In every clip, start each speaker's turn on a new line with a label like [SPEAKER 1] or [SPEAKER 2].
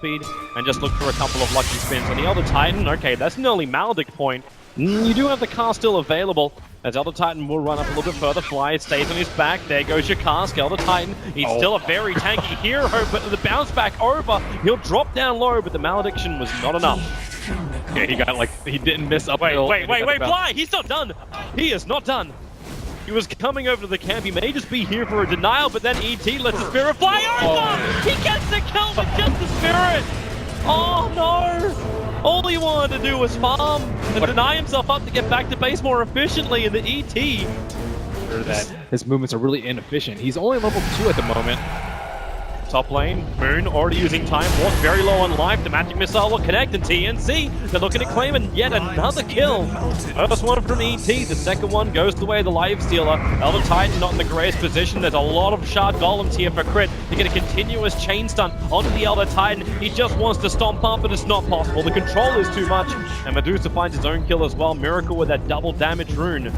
[SPEAKER 1] speed and just look for a couple of lucky spins. On the Elder Titan, okay, that's an early Maledict point. You do have the car still available, as Elder Titan will run up a little bit further. Fly stays on his back. There goes your cask. Elder Titan, he's still a very tanky hero, but the bounce back over, he'll drop down low, but the malediction was not enough.
[SPEAKER 2] Yeah, he got he didn't miss up.
[SPEAKER 1] Wait, Fly, he's not done. He is not done. He was coming over to the camp. He may just be here for a denial, but then ET lets the spirit fly over. He gets the kill with just the spirit. Oh no. All he wanted to do was farm and deny himself up to get back to base more efficiently in the ET.
[SPEAKER 2] That his movements are really inefficient. He's only level 2 at the moment.
[SPEAKER 1] Top lane, Moon already using Time Walk, very low on life. The magic missile will connect, and TNC, they're looking to claim and yet another kill. First one from ET, the second one goes the way of the Life Stealer. Elder Titan not in the greatest position. There's a lot of shard golems here for crit to get a continuous chain stun onto the Elder Titan. He just wants to stomp up, but it's not possible. The control is too much, and Medusa finds his own kill as well. Miracle with that double damage rune.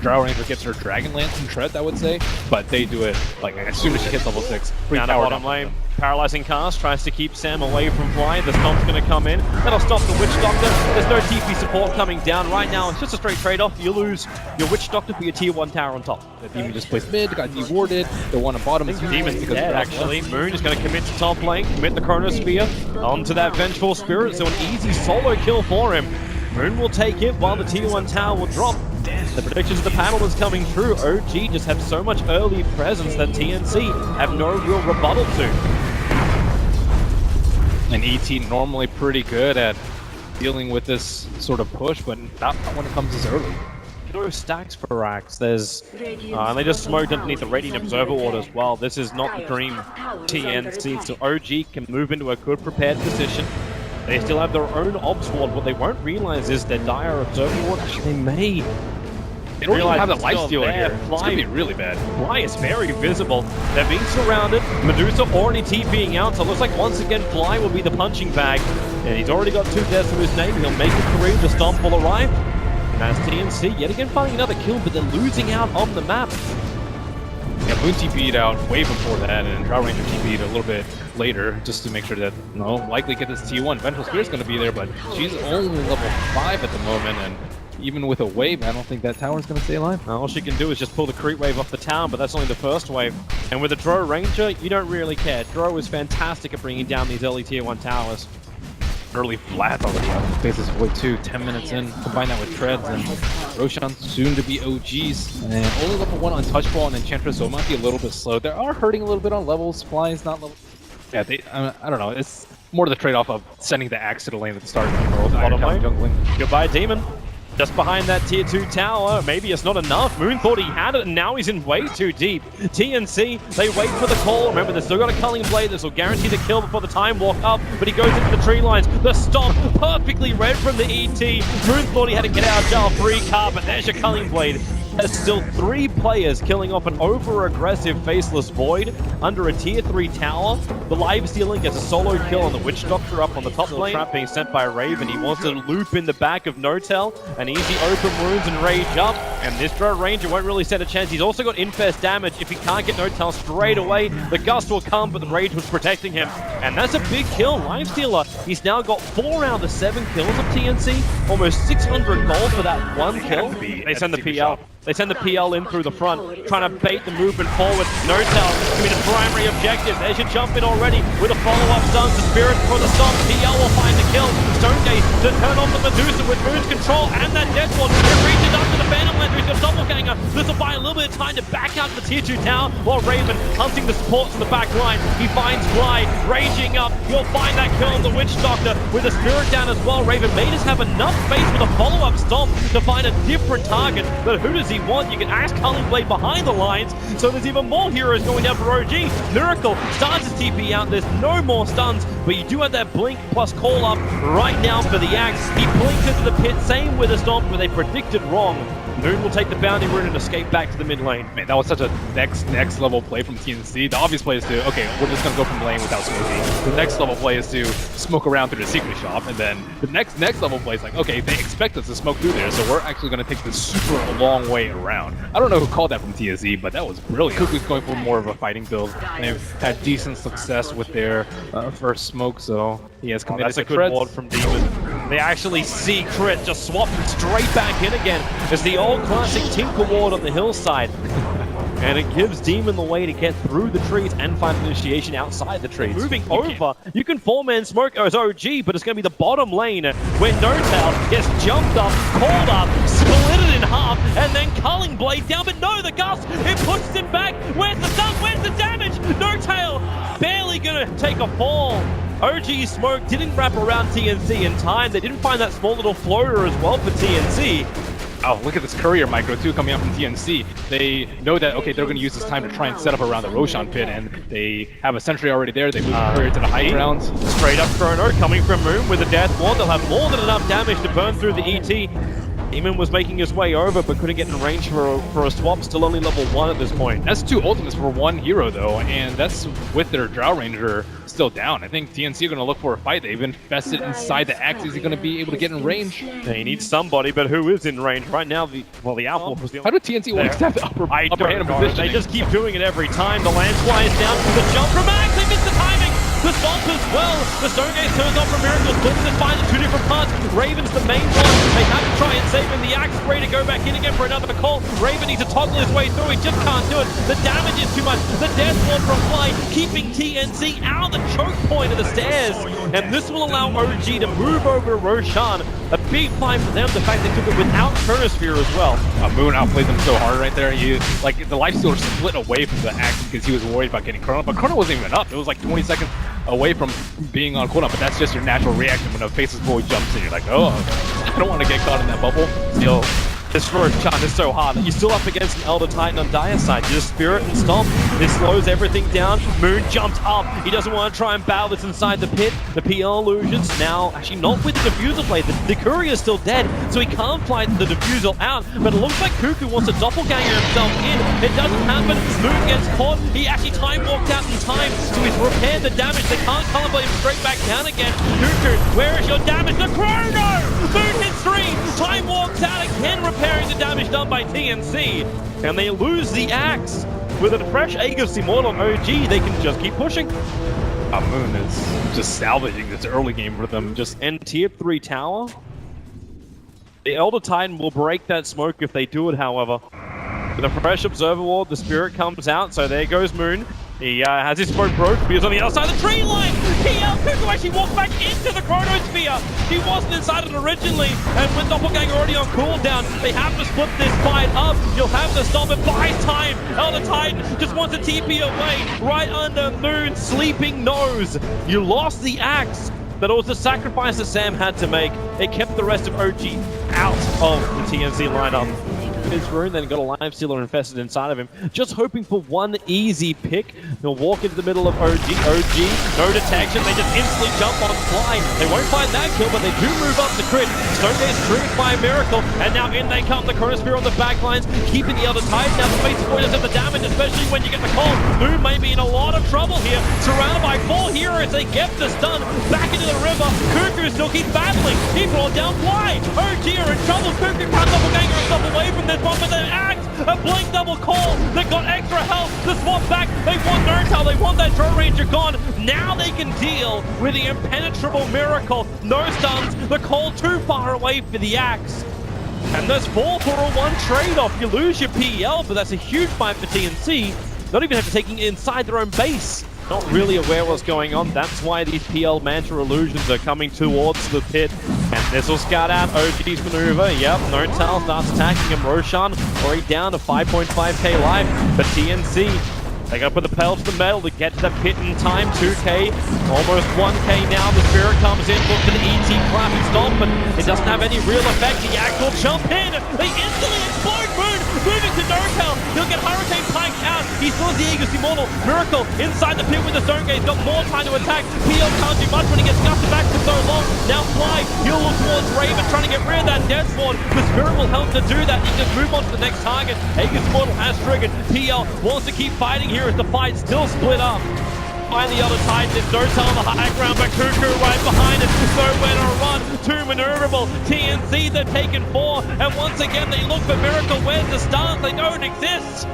[SPEAKER 2] Drow Ranger gets her Dragon Lance and Tread, I would say, but they do it as soon as she hits level 6.
[SPEAKER 1] Down the bottom lane, paralyzing cast, tries to keep Sam away from Fly. The stomp's going to come in. That'll stop the Witch Doctor. There's no TP support coming down right now. It's just a straight trade-off. You lose your Witch Doctor for your tier 1 tower on top.
[SPEAKER 2] The Demon just placed mid, got dewarded. The one on bottom is
[SPEAKER 1] Demon's dead, actually. Moon is going to commit to top lane, commit the Chronosphere onto that Vengeful Spirit, so an easy solo kill for him. Moon will take it while the tier 1 tower will drop. The predictions of the panel is coming true. OG just have so much early presence that TNC have no real rebuttal to.
[SPEAKER 2] And ET normally pretty good at dealing with this sort of push, but not when it comes this early.
[SPEAKER 1] No stacks for racks. There's and they just smoked underneath the Radiant Observer Ward as well. This is not the dream TNC, so OG can move into a good prepared position. They still have their own Obs Ward. What they won't realize is their Dire Observer Ward, they may.
[SPEAKER 2] They don't even have the Life Stealer here. It's going to be really bad.
[SPEAKER 1] Fly is very visible. They're being surrounded. Medusa already TPing out, so it looks like once again Fly will be the punching bag. And he's already got 2 deaths to his name. He'll make a career. The Stomp will arrive. And as TNC yet again finding another kill, but they're losing out on the map.
[SPEAKER 2] Yeah, Moon TP'd out way before that, and Drow Ranger TP'd a little bit later, just to make sure that, likely get this T1. Vengeful Spirit's going to be there, but she's only level 5 at the moment, and even with a wave, I don't think that tower's going to stay alive.
[SPEAKER 1] All she can do is just pull the creep wave off the tower, but that's only the first wave. And with a Drow Ranger, you don't really care. Drow is fantastic at bringing down these early tier 1 towers.
[SPEAKER 2] Early flat already out of Faceless Void 2, 10 minutes in, combine that with Treads, and Roshan soon to be OGs. And only level 1 Untouchable and Enchantress, so it might be a little bit slow. They are hurting a little bit on levels. Fly is not level. Yeah, I don't know. It's more the trade-off of sending the axe to the lane at the start of the world.
[SPEAKER 1] Bottom lane. Jungling. Goodbye, Demon. Just behind that tier 2 tower, maybe it's not enough. Moon thought he had it, and now he's in way too deep. TNC, they wait for the call. Remember, they've still got a Culling Blade. This will guarantee the kill before the Time Walk up, but he goes into the tree lines. The Stomp, perfectly read from the ET. Moon thought he had to get out of jail free card, but there's your Culling Blade. There's still 3 players killing off an over-aggressive Faceless Void under a tier 3 tower. The Live Stealing gets a solo kill on the Witch Doctor up on the top lane. Trap being sent by Raven. He wants to loop in the back of Notel. An easy open wounds and rage up. And this Drow Ranger won't really stand a chance. He's also got Infest damage. If he can't get Notel straight away, the Gust will come, but the Rage was protecting him. And that's a big kill. Live Stealer, he's now got 4 out of the 7 kills of TNC. Almost 600 gold for that 1 kill. They send the PL. They send the PL in through the front, trying to bait the movement forward. Notel to be the primary objective. There's your jump in already with a follow-up stun. The Spirit for the stun. PL will find the kill. Stonegaze to turn off the Medusa with Moon's control and that Death Ward. It reaches up to the Phantom Lander. He's got Doppelganger. This will buy a little bit of time to back out to the tier 2 tower while Raven hunting the supports in the back line. He finds Fly raging up. You'll find that kill on the Witch Doctor with the Spirit down as well. Raven may just have enough space with a follow-up stomp to find a different target, but who does he want? You can ask Culling Blade behind the lines, so there's even more heroes going down for OG. Miracle starts his TP out. There's no more stuns, but you do have that blink plus call up right now for the axe. He blinks into the pit, same with a stomp, but they predicted wrong. Moon Moon will take the bounty rune and escape back to the mid lane.
[SPEAKER 2] Man, that was such a next level play from TNC. The obvious play is to, okay, we're just gonna go from lane without smoking. The next level play is to smoke around through the secret shop, and then the next level play is like, okay, they expect us to smoke through there, so we're actually gonna take this super long way around. I don't know who called that from TNC, but that was brilliant. Cuckoo's going for more of a fighting build, and they've had decent success with their first smoke, so he has committed
[SPEAKER 1] That's a
[SPEAKER 2] to
[SPEAKER 1] good
[SPEAKER 2] Treads.
[SPEAKER 1] ward from Demon. They actually see Crit just swap him straight back in again. It's the old classic Tinker ward on the hillside. And it gives Demon the way to get through the trees and find initiation outside the trees. Moving over, you can 4-man smoke as OG, but it's going to be the bottom lane where NoTail gets jumped up, called up, split it in half, and then Culling Blade down. But no, the gust, it pushes him back. Where's the stun? Where's the damage? NoTail barely going to take a fall. OG smoke didn't wrap around TNC in time. They didn't find that small little floater as well for TNC.
[SPEAKER 2] Oh, look at this courier micro too coming out from TNC. They know that, okay, they're going to use this time to try and set up around the Roshan pit, and they have a sentry already there. They move the courier to the high ground.
[SPEAKER 1] Straight up Chrono coming from Moon with a death ward. They'll have more than enough damage to burn through the ET. Demon was making his way over, but couldn't get in range for a swap. Still only level 1 at this point.
[SPEAKER 2] That's 2 ultimates for 1 hero, though, and that's with their Drow Ranger still down. I think TNC are going to look for a fight. They've invested inside the axe. Is he going to be able to get in range?
[SPEAKER 1] They need somebody, but who is in range? Right now, the Apple was the
[SPEAKER 2] How do TNC always have the upper hand in position?
[SPEAKER 1] They just keep doing it every time. The Landslide is down to the jump from Axe. They missed the timing. The swamp as well. The Stone Gaze turns off from Miracle. Splits this find in 2 different parts. Raven's the main one. They have to try and save him. The Axe ready to go back in again for another call. Raven needs to toggle his way through. He just can't do it. The damage is too much. The Death Ward from Fly keeping TNC out of the choke point of the stairs. And this will allow OG to move over to Roshan. A big fight for them. The fact they took it without Chronosphere as well.
[SPEAKER 2] Moon outplayed them so hard right there. Like the lifestealer split away from the Axe because he was worried about getting Chrono. But Chrono wasn't even up. It was like 20 seconds away from being on cooldown, but that's just your natural reaction when a Faceless Boy jumps in. You're like, oh, I don't want to get caught in that bubble.
[SPEAKER 1] Still, this Roshan is so hard. You're still up against an Elder Titan on Dire side. You just Spirit and Stomp. This slows everything down. Moon jumps up. He doesn't want to try and battle this inside the pit. The PL illusions now actually not with the Diffusal blade. The courier is still dead, so he can't fly the Diffusal out. But it looks like Cuckoo wants to doppelganger himself in. It doesn't happen. Moon gets caught. He actually time walked out in time, so he's repaired the damage. They can't color blade him straight back down again. Cuckoo, where is your damage? The Chrono! Moon hits 3. Time walks out again, repairing the damage done by TNC. And they lose the Axe. With a fresh Aegis Immortal on OG, they can just keep pushing.
[SPEAKER 2] Moon is just salvaging this early game for them. Just
[SPEAKER 1] And tier 3 tower. The Elder Titan will break that smoke if they do it, however. With a fresh Observer Ward, the Spirit comes out, so there goes Moon. He has his smoke broke, he was on the other side of the tree line! Cuckoo actually walked back into the Chronosphere! He wasn't inside it originally, and with Doppelganger already on cooldown, they have to split this fight up. You'll have to stop it, buys time! Elder Titan just wants to TP away, right under Moon's sleeping nose! You lost the Axe, but it was the sacrifice that Sam had to make. It kept the rest of OG out of the TNC lineup. His rune, then got a Life Stealer infested inside of him. Just hoping for one easy pick. He'll walk into the middle of OG. OG, no detection. They just instantly jump on Fly. They won't find that kill, but they do move up the crit. Stone Gaze triggered by a miracle, and now in they come. The Chronosphere on the back lines, keeping the Elder Titan. Now the Faceless Boy does have the damage, especially when you get the call. Moon may be in a lot of trouble here. Surrounded by 4 heroes, they get the stun back into the river. Cuckoo still keeps battling. He brought down Fly. OG are in trouble. Cuckoo can't doppelganger himself away from this one, but they act. A blink double call. They got extra health. The swap back. They want NoTail. They want that Drow Ranger gone. Now they can deal with the impenetrable miracle. No stuns. The call too far away for the Axe. And there's 4 for a 1 trade-off. You lose your PL, but that's a huge fight for TNC. Not even have to take it inside their own base. Not really aware what's going on. That's why these PL Mantra illusions are coming towards the pit. And this will scout out OG's maneuver. Yep, NoTail starts attacking him. Roshan already down to 5.5k life. But TNC, they gotta put the pedal to the metal to get to the pit in time. 2k, almost 1k now. The Spirit comes in, look for the ET clap and stomp, but it doesn't have any real effect. The Axe will jump in. They instantly explode Moon. moving to NoTel. He'll get Hurricane Pike out. He still has the Aegis Immortal. Miracle inside the pit with the Stone Gate. He's got more time to attack. PL can't do much when he gets gusted back for so long. Now Fly, he'll look towards Raven, trying to get rid of that Death Sword. The Spirit will help to do that. He can move on to the next target. Aegis Immortal has triggered. PL wants to keep fighting here as the fight still split up. Find the other Titan, there's NoTel on the high ground, but Cuckoo right behind it. Nowhere to run, too maneuverable. TNC, they're taking 4, and once again they look for Miracle. Where's the stance? They don't exist.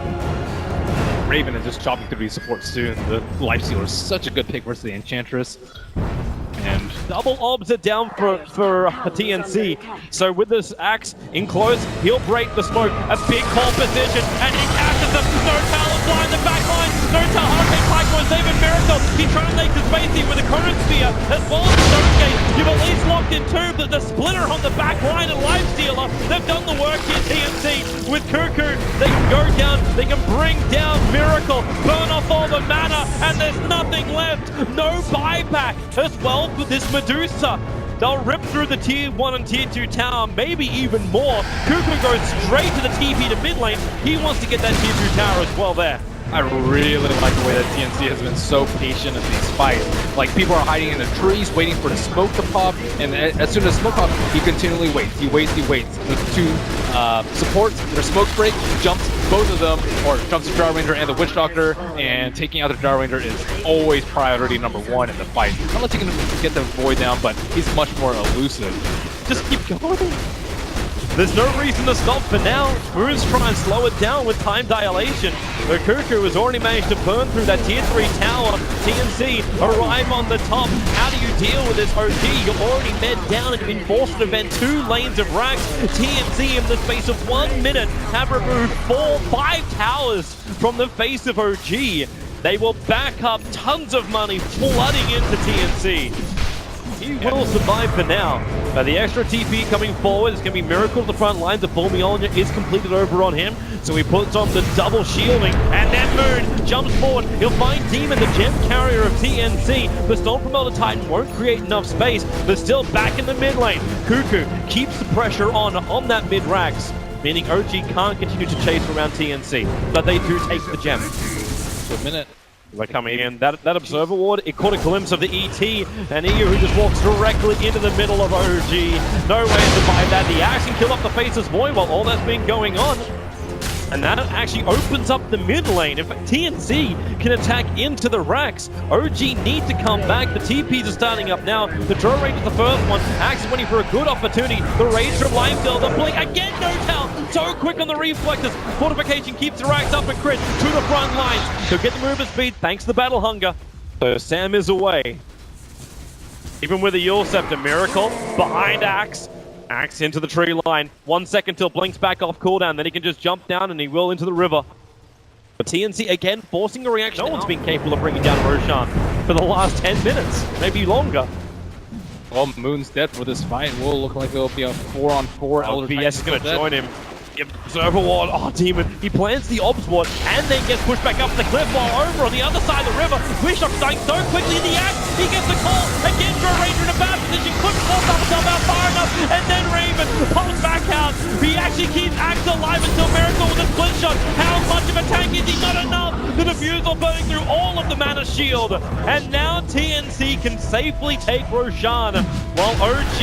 [SPEAKER 2] Raven is just chopping through these supports soon. The Lifestealer is such a good pick versus the Enchantress. And
[SPEAKER 1] double obs are down for TNC. So with this axe in close, he'll break the smoke. A big call position, and he catches them. NoTel is flying the back line. NoTel, Hurricane Pike was saving Miracle. He's trying to make the space here with a Chrono Sphere as well as the Stone Gate. You've at least locked in 2, but the splitter on the back line and Lifestealer, they've done the work here, TNC. With Cuckoo, they can go down, they can bring down Miracle, burn off all the mana, and there's nothing left. No buyback as well for this Medusa. They'll rip through the tier 1 and tier 2 tower, maybe even more. Cuckoo goes straight to the TP to mid lane. He wants to get that tier 2 tower as well there.
[SPEAKER 2] I really like the way that TNC has been so patient in these fights. Like, people are hiding in the trees, waiting for the smoke to pop, and as soon as smoke pops, he continually waits. He waits. The 2 supports, their smoke break, jumps both of them, or jumps the Jar Ranger and the Witch Doctor, and taking out the Jar Ranger is always priority number 1 in the fight. Unless you can get the Void down, but he's much more elusive. Just keep going.
[SPEAKER 1] There's no reason to stop for now. Moon's trying to slow it down with time dilation. But Cuckoo has already managed to burn through that tier 3 tower. TNC arrive on the top. How do you deal with this OG? You're already bed down and you've been forced to vent 2 lanes of racks. TNC in the space of 1 minute have removed 5 towers from the face of OG. They will back up tons of money flooding into TNC. He will survive for now. But the extra TP coming forward is going to be Miracle to the front line. The full Mjolnir is completed over on him. So he puts on the double shielding. And then Moon jumps forward. He'll find Demon, the gem carrier of TNC. The Storm Promoter Titan won't create enough space, but still back in the mid lane. Cuckoo keeps the pressure on that mid racks, meaning OG can't continue to chase around TNC. But they do take the gem.
[SPEAKER 2] For a minute.
[SPEAKER 1] By coming in, that Observer Ward, it caught a glimpse of the ET, and EU who just walks directly into the middle of OG. No way to survive that. The axe can kill up the Faceless Void while all that's been going on. And that actually opens up the mid lane. In fact, TNC can attack into the racks. OG need to come back. The TPs are starting up now. The Draw Range is the first one. Axe is waiting for a good opportunity. The Rage from Limedale, the blink again, NoTel. So quick on the reflexes. Fortification keeps the racks up and crit to the front lines. He'll get the movement speed thanks to the Battle Hunger. So Sam is away. Even with a Yule Scepter, Miracle behind Axe. Axe into the tree line. 1 second till Blink's back off cooldown. Then he can just jump down and he will into the river. But TNC again forcing a reaction. No one's been capable of bringing down Roshan for the last 10 minutes, maybe longer.
[SPEAKER 2] Well, Moon's dead for this fight. It will look like it'll be a 4-on-4.
[SPEAKER 1] BS is going to join him. Observer Ward, oh Demon, he plants the Obs Ward and then gets pushed back up the cliff while over on the other side of the river. Wishlock's dying so quickly in the axe, he gets the call, again Draw Ranger in a bad position, couldn't force himself out far enough, and then Raven pulls back out. He actually keeps Axe alive until Miracle with a split shot. How much of a tank is he? Not enough. The diffusal burning through all of the mana shield, and now TNC can safely take Roshan while OG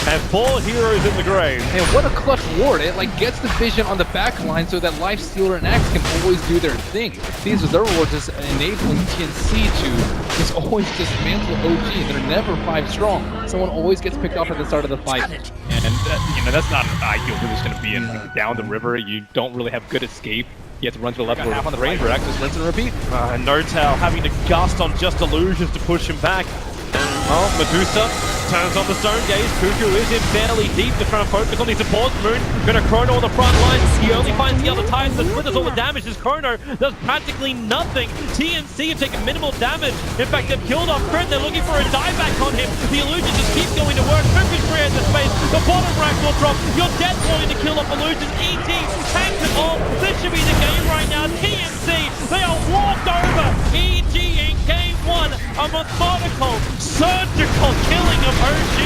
[SPEAKER 1] have 4 heroes in the grave.
[SPEAKER 2] And what a clutch ward. It gets the vision on the back line so that Lifestealer and Axe can always do their thing. These Observer Wards just enabling TNC to just always dismantle OG. They're never 5 strong. Someone always gets picked off at the start of the fight. And that's not an ideal position to be in. Down the river, you don't really have good escape. You have to run to the left or half on the Ranger. Axe just rinse and repeat.
[SPEAKER 1] NoTel having to gust on just illusions to push him back. Oh, Medusa turns on the Stone Gaze. Cuckoo is in fairly deep to try and focus on the support. Moon gonna Chrono on the front line. He only finds the other Titans that withers all the damage. His Chrono does practically nothing. TNC have taken minimal damage. In fact, they've killed off Crit. They're looking for a dieback on him. The illusion just keeps going to work. Cuckoo's creates the space. The bottom rack will drop. You're dead wanting to kill off illusions. ET tanks it all. This should be the game right now. TNC, they are walked over. EG in game 1. A methodical, surgical killing of OG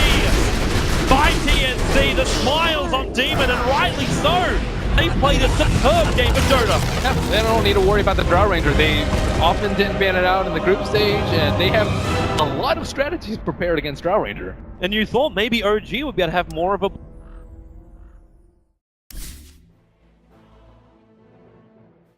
[SPEAKER 1] by TNC. The smiles on Demon, and rightly so. They played a superb game of Dota.
[SPEAKER 2] Yeah, they don't need to worry about the Drow Ranger. They often didn't ban it out in the group stage, and they have a lot of strategies prepared against Drow Ranger.
[SPEAKER 1] And you thought maybe OG would be able to have more of a